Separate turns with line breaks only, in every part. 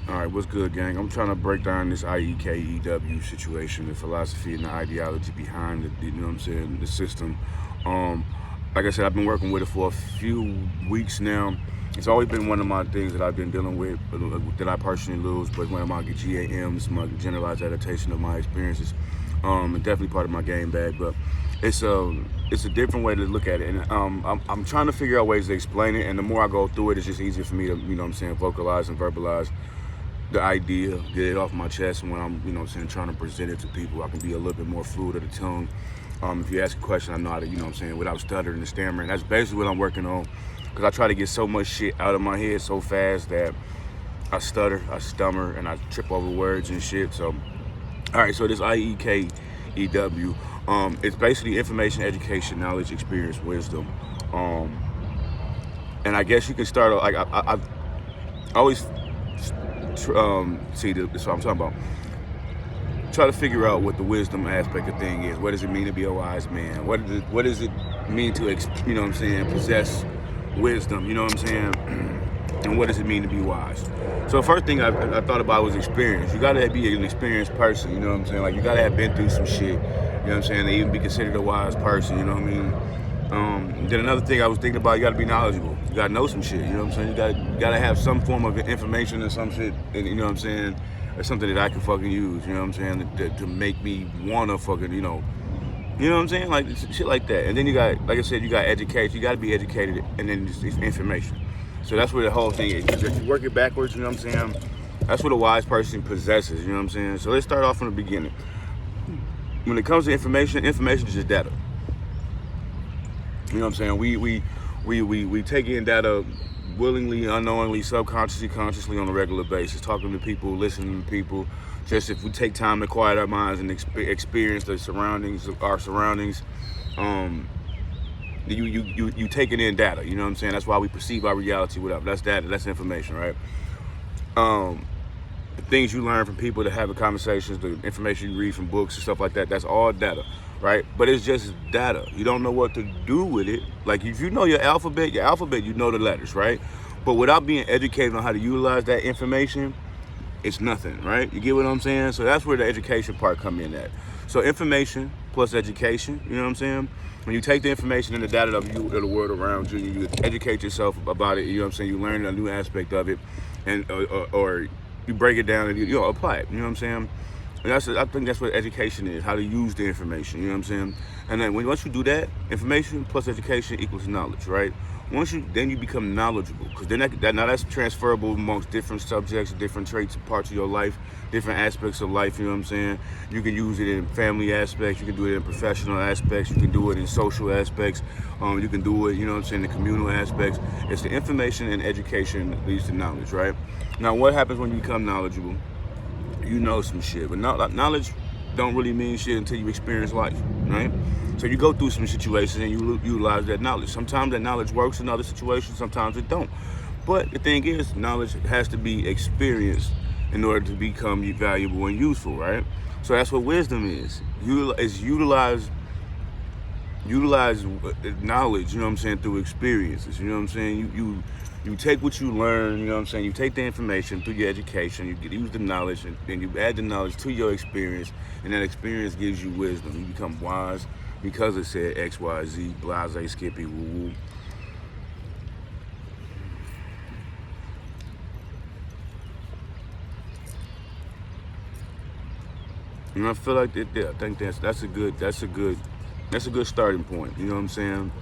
All right, what's good, gang? I'm trying to break down this I+E K+E W situation, the philosophy and the ideology behind it. You know what I'm saying? The system. Um, like I said, I've been working with it for a few weeks now. It's always been one of my things that I've been dealing with that I personally lose, but one of my GAMs, my generalized adaptation of my experiences, and definitely part of my game bag. But it's a different way to look at it, and I'm trying to figure out ways to explain it. And the more I go through it, it's just easier for me to, you know what I'm saying, vocalize and verbalize the idea, get it off my chest. And when I'm, you know what I'm saying, trying to present it to people, I can be a little bit more fluid of the tongue. If you ask a question, I know how to, you know what I'm saying, without stuttering and stammering. That's basically what I'm working on, because I try to get so much shit out of my head so fast that I stutter, I stammer, and I trip over words and shit. So, all right, so this I+E K+E W, it's basically information, education, knowledge, experience, wisdom. And I guess you can start, like, I always see, this is what I'm talking about. Try to figure out what the wisdom aspect of thing is. What does it mean to be a wise man? What does it mean to, you know what I'm saying, possess wisdom? You know what I'm saying? And what does it mean to be wise? So the first thing I thought about was experience. You gotta be an experienced person. You know what I'm saying? Like, you gotta have been through some shit. You know what I'm saying? To even be considered a wise person. You know what I mean? Then another thing I was thinking about, you gotta be knowledgeable. You gotta know some shit. You know what I'm saying? You gotta have some form of information or some shit. And, you know what I'm saying? Or something that I can fucking use. You know what I'm saying? To make me wanna fucking, you know what I'm saying? Like, shit like that. And then you got, like I said, you got education. You gotta be educated, and then it's information. So that's where the whole thing is. If you work it backwards, you know what I'm saying? That's what a wise person possesses. You know what I'm saying? So let's start off from the beginning. When it comes to information is just data. You know what I'm saying? We take in data willingly, unknowingly, subconsciously, consciously on a regular basis, talking to people, listening to people. Just if we take time to quiet our minds and experience the surroundings, our surroundings, you taking in data. You know what I'm saying? That's why we perceive our reality. Whatever. That's data. That's information, right? The things you learn from people, that have conversations, the information you read from books and stuff like that, that's all data, right? But it's just data. You don't know what to do with it. Like, if you know your alphabet, you know the letters, right? But without being educated on how to utilize that information, it's nothing, right? You get what I'm saying? So that's where the education part come in at. So information plus education, you know what I'm saying? When you take the information and the data of the world around you, you educate yourself about it, you know what I'm saying? You learn a new aspect of it, and or you break it down and you apply it, you know what I'm saying? And I think that's what education is, how to use the information, you know what I'm saying? And then once you do that, information plus education equals knowledge, right? Then you become knowledgeable, because then that's transferable amongst different subjects, different traits and parts of your life, different aspects of life, you know what I'm saying? You can use it in family aspects, you can do it in professional aspects, you can do it in social aspects, you can do it, you know what I'm saying, in communal aspects. It's the information and education that leads to knowledge, right? Now, what happens when you become knowledgeable? You know some shit, but knowledge don't really mean shit until you experience life, right? So you go through some situations and you utilize that knowledge. Sometimes that knowledge works in other situations, sometimes it don't. But the thing is, knowledge has to be experienced in order to become valuable and useful, right? So that's what wisdom is. Utilize knowledge, you know what I'm saying, through experiences, you know what I'm saying? You take what you learn, you know what I'm saying? You take the information through your education, you use the knowledge, and then you add the knowledge to your experience, and that experience gives you wisdom. You become wise because it said X, Y, Z, blase, skippy, woo-woo. And I feel like I think that's a good starting point, you know what I'm saying?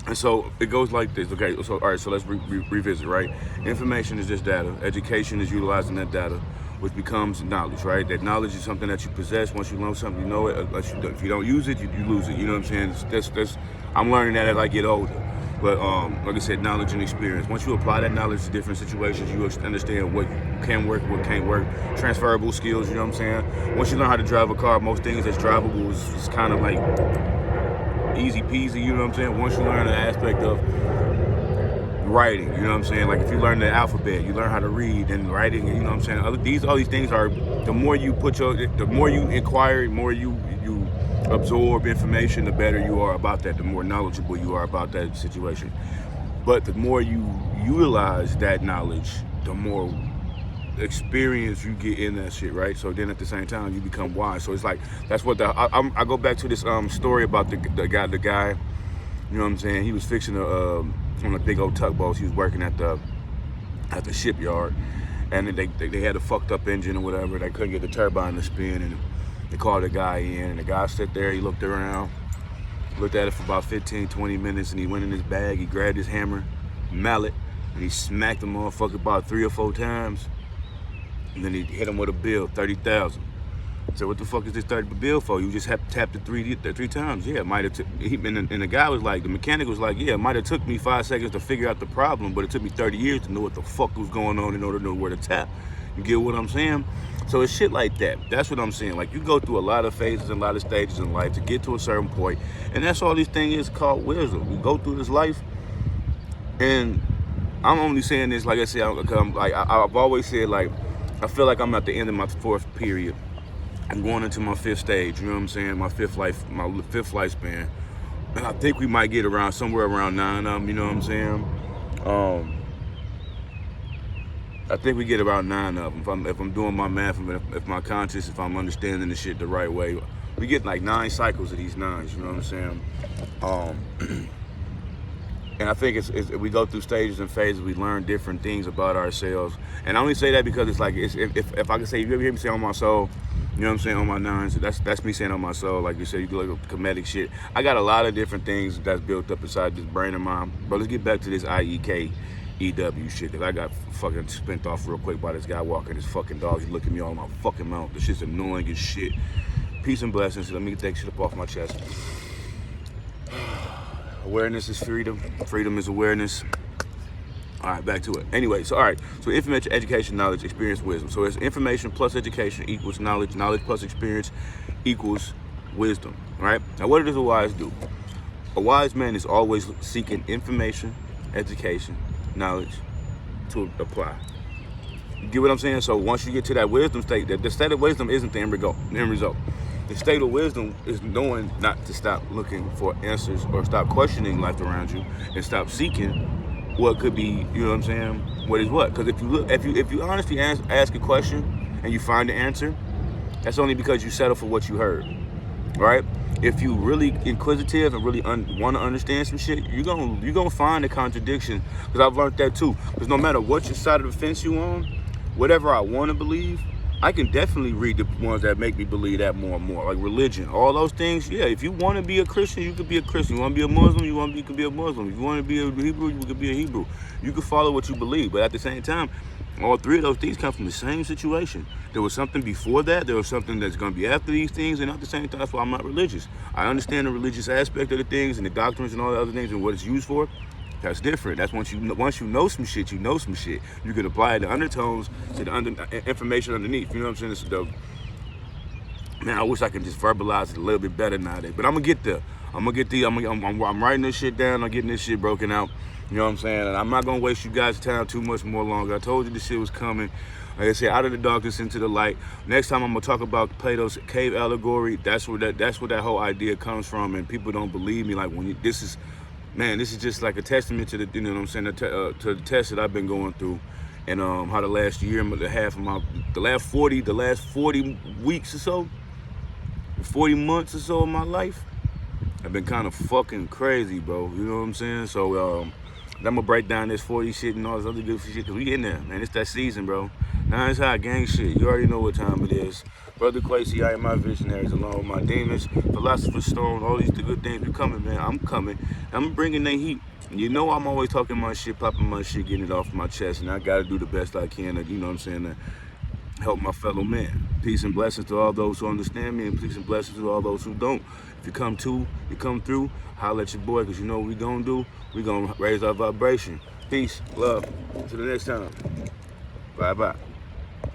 And so it goes like this. Okay, so all right, so let's revisit, right? Information is just data. Education is utilizing that data, which becomes knowledge, right? That knowledge is something that you possess. Once you learn something, you know it. If you don't use it, you lose it. You know what I'm saying? I'm learning that as I get older. But like I said, knowledge and experience. Once you apply that knowledge to different situations, you understand what can work, what can't work. Transferable skills, you know what I'm saying? Once you learn how to drive a car, most things that's drivable is kind of like easy peasy, you know what I'm saying? Once you learn the aspect of writing, you know what I'm saying? Like, if you learn the alphabet, you learn how to read and writing, you know what I'm saying? All these things are, the more you inquire, the more you absorb information, the better you are about that, the more knowledgeable you are about that situation. But the more you utilize that knowledge, the more experience you get in that shit, right? So then at the same time you become wise. So it's like that's what I go back to this story about the guy. You know what I'm saying? He was fixing on a big old tugboat. He was working at the shipyard, and they had a fucked up engine or whatever. They couldn't get the turbine to spin, and they called the guy in. And the guy sat there. He looked around, looked at it for about 15-20 minutes, and he went in his bag. He grabbed his hammer, mallet, and he smacked the motherfucker about 3 or 4 times. And then he hit him with a bill, $30,000. So what the fuck is this 30 bill for? You just have to tap it three times. Yeah, it might have. And the guy was like, the mechanic was like, yeah, it might have took me 5 seconds to figure out the problem, but it took me 30 years to know what the fuck was going on in order to know where to tap. You get what I'm saying? So it's shit like that. That's what I'm saying. Like, you go through a lot of phases and a lot of stages in life to get to a certain point, and that's all these things is called wisdom. You go through this life, and I'm only saying this, like I said, I've always said, like, I feel like I'm at the end of my 4th period. I'm going into my 5th stage, you know what I'm saying? My 5th lifespan. And I think we might get around somewhere around 9 of them, you know what I'm saying? I think we get around 9 of them. If I'm doing my math, if my conscious, if I'm understanding the shit the right way, we get like 9 cycles of these 9s, you know what I'm saying? And I think we go through stages and phases, we learn different things about ourselves. And I only say that because it's like, if I can say, you ever hear me say on my soul, you know what I'm saying, on my 9s, that's me saying on my soul. Like you said, you do like comedic shit. I got a lot of different things that's built up inside this brain of mine. But let's get back to this I+E K+E W shit, because I got fucking spent off real quick by this guy walking his fucking dog. He's looking me all in my fucking mouth. This shit's annoying as shit. Peace and blessings. Let me take shit up off my chest. Awareness is freedom. Freedom is awareness. All right, back to it. Anyway, so all right. So information, education, knowledge, experience, wisdom. So it's information plus education equals knowledge. Knowledge plus experience equals wisdom. All right. Now, what does a wise do? A wise man is always seeking information, education, knowledge to apply. You get what I'm saying? So once you get to that wisdom state, the state of wisdom isn't the end result. The state of wisdom is knowing not to stop looking for answers or stop questioning life around you and stop seeking what could be, you know what I'm saying, what is what. Because if you honestly ask a question and you find the answer, that's only because you settle for what you heard, right? If you really inquisitive and really want to understand some shit, you're gonna find a contradiction. Because I've learned that too. Because no matter what your side of the fence you on, whatever I want to believe, I can definitely read the ones that make me believe that more and more. Like religion, all those things. Yeah, if you want to be a Christian, you could be a Christian. You want to be a Muslim, you could be a Muslim. If you want to be a Hebrew, you could be a Hebrew. You can follow what you believe. But at the same time, all 3 of those things come from the same situation. There was something before that. There was something that's going to be after these things. And at the same time, that's why I'm not religious. I understand the religious aspect of the things and the doctrines and all the other things and what it's used for. That's different. That's once you know some shit, you know some shit. You can apply the undertones to the information underneath. You know what I'm saying? Man, I wish I could just verbalize it a little bit better nowadays. But I'm gonna get there. I'm writing this shit down. I'm getting this shit broken out. You know what I'm saying? And I'm not gonna waste you guys' time too much more longer. I told you this shit was coming. Like I said, out of the darkness into the light. Next time I'm gonna talk about Plato's cave allegory. That's where that whole idea comes from. And people don't believe me. Like this is just like a testament to the, you know what I'm saying, to the test that I've been going through, and how the last year and a half of the last 40 weeks or so, 40 months or so of my life, I've been kind of fucking crazy, bro. You know what I'm saying? So I'm gonna break down this 40 shit and all this other good shit, because we in there, man. It's that season, bro. Now it's hot gang shit. You already know what time it is. Brother QuestionEverything, I am my visionaries along with my demons, Philosopher's Stone, all these good things be coming, man. I'm coming. I'm bringing the heat. You know I'm always talking my shit, popping my shit, getting it off my chest, and I gotta do the best I can to, you know what I'm saying, to help my fellow man. Peace and blessings to all those who understand me, and peace and blessings to all those who don't. If you come through, holla at your boy, because you know what we gonna do? We gonna raise our vibration. Peace, love. Till the next time. Bye-bye.